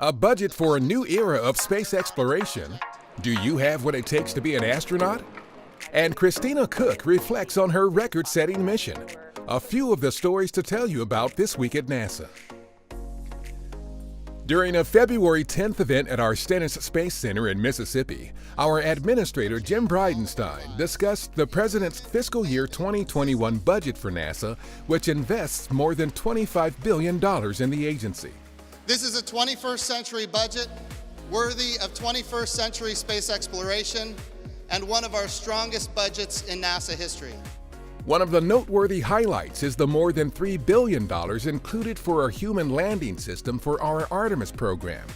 A budget for a new era of space exploration? Do you have what it takes to be an astronaut? And Christina Koch reflects on her record-setting mission. A few of the stories to tell you about this week at NASA. During a February 10th event at our Stennis Space Center in Mississippi, our administrator Jim Bridenstine discussed the President's fiscal year 2021 budget for NASA, which invests more than $25 billion in the agency. This is a 21st century budget worthy of 21st century space exploration and one of our strongest budgets in NASA history. One of the noteworthy highlights is the more than $3 billion included for a human landing system for our Artemis program.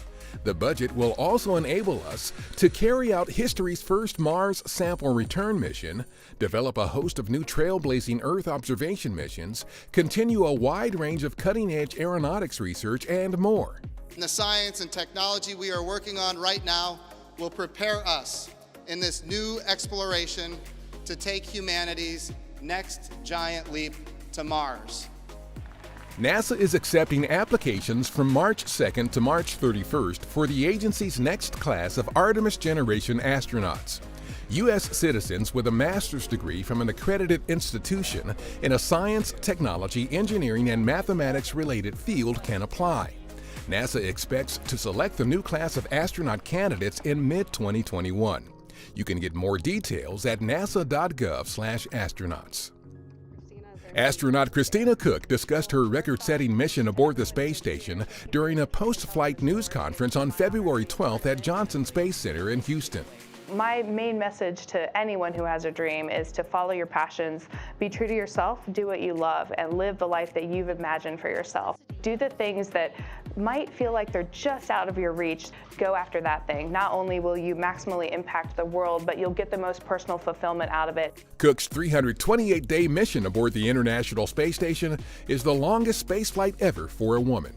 The budget will also enable us to carry out history's first Mars sample return mission, develop a host of new trailblazing Earth observation missions, continue a wide range of cutting-edge aeronautics research, and more. The science and technology we are working on right now will prepare us in this new exploration to take humanity's next giant leap to Mars. NASA is accepting applications from March 2nd to March 31st for the agency's next class of Artemis generation astronauts. U.S. citizens with a master's degree from an accredited institution in a science, technology, engineering, and mathematics-related field can apply. NASA expects to select the new class of astronaut candidates in mid-2021. You can get more details at nasa.gov/astronauts. Astronaut Christina Koch discussed her record-setting mission aboard the space station during a post-flight news conference on February 12th at Johnson Space Center in Houston. My main message to anyone who has a dream is to follow your passions, be true to yourself, do what you love, and live the life that you've imagined for yourself. Do the things that might feel like they're just out of your reach. Go after that thing. Not only will you maximally impact the world, but you'll get the most personal fulfillment out of it. Koch's 328-day mission aboard the International Space Station is the longest spaceflight ever for a woman.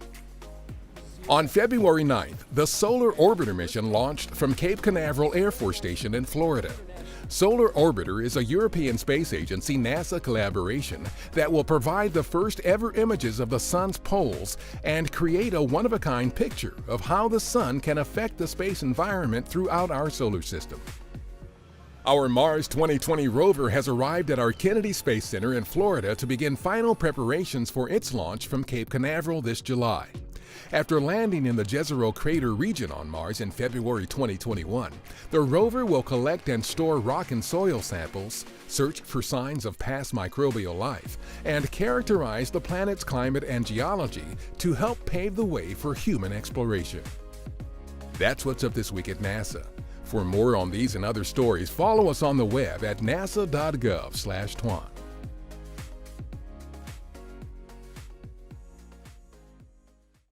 On February 9th, the Solar Orbiter mission launched from Cape Canaveral Air Force Station in Florida. Solar Orbiter is a European Space Agency NASA collaboration that will provide the first ever images of the Sun's poles and create a one-of-a-kind picture of how the Sun can affect the space environment throughout our solar system. Our Mars 2020 rover has arrived at our Kennedy Space Center in Florida to begin final preparations for its launch from Cape Canaveral this July. After landing in the Jezero Crater region on Mars in February 2021, the rover will collect and store rock and soil samples, search for signs of past microbial life, and characterize the planet's climate and geology to help pave the way for human exploration. That's what's up this week at NASA. For more on these and other stories, follow us on the web at nasa.gov/twan.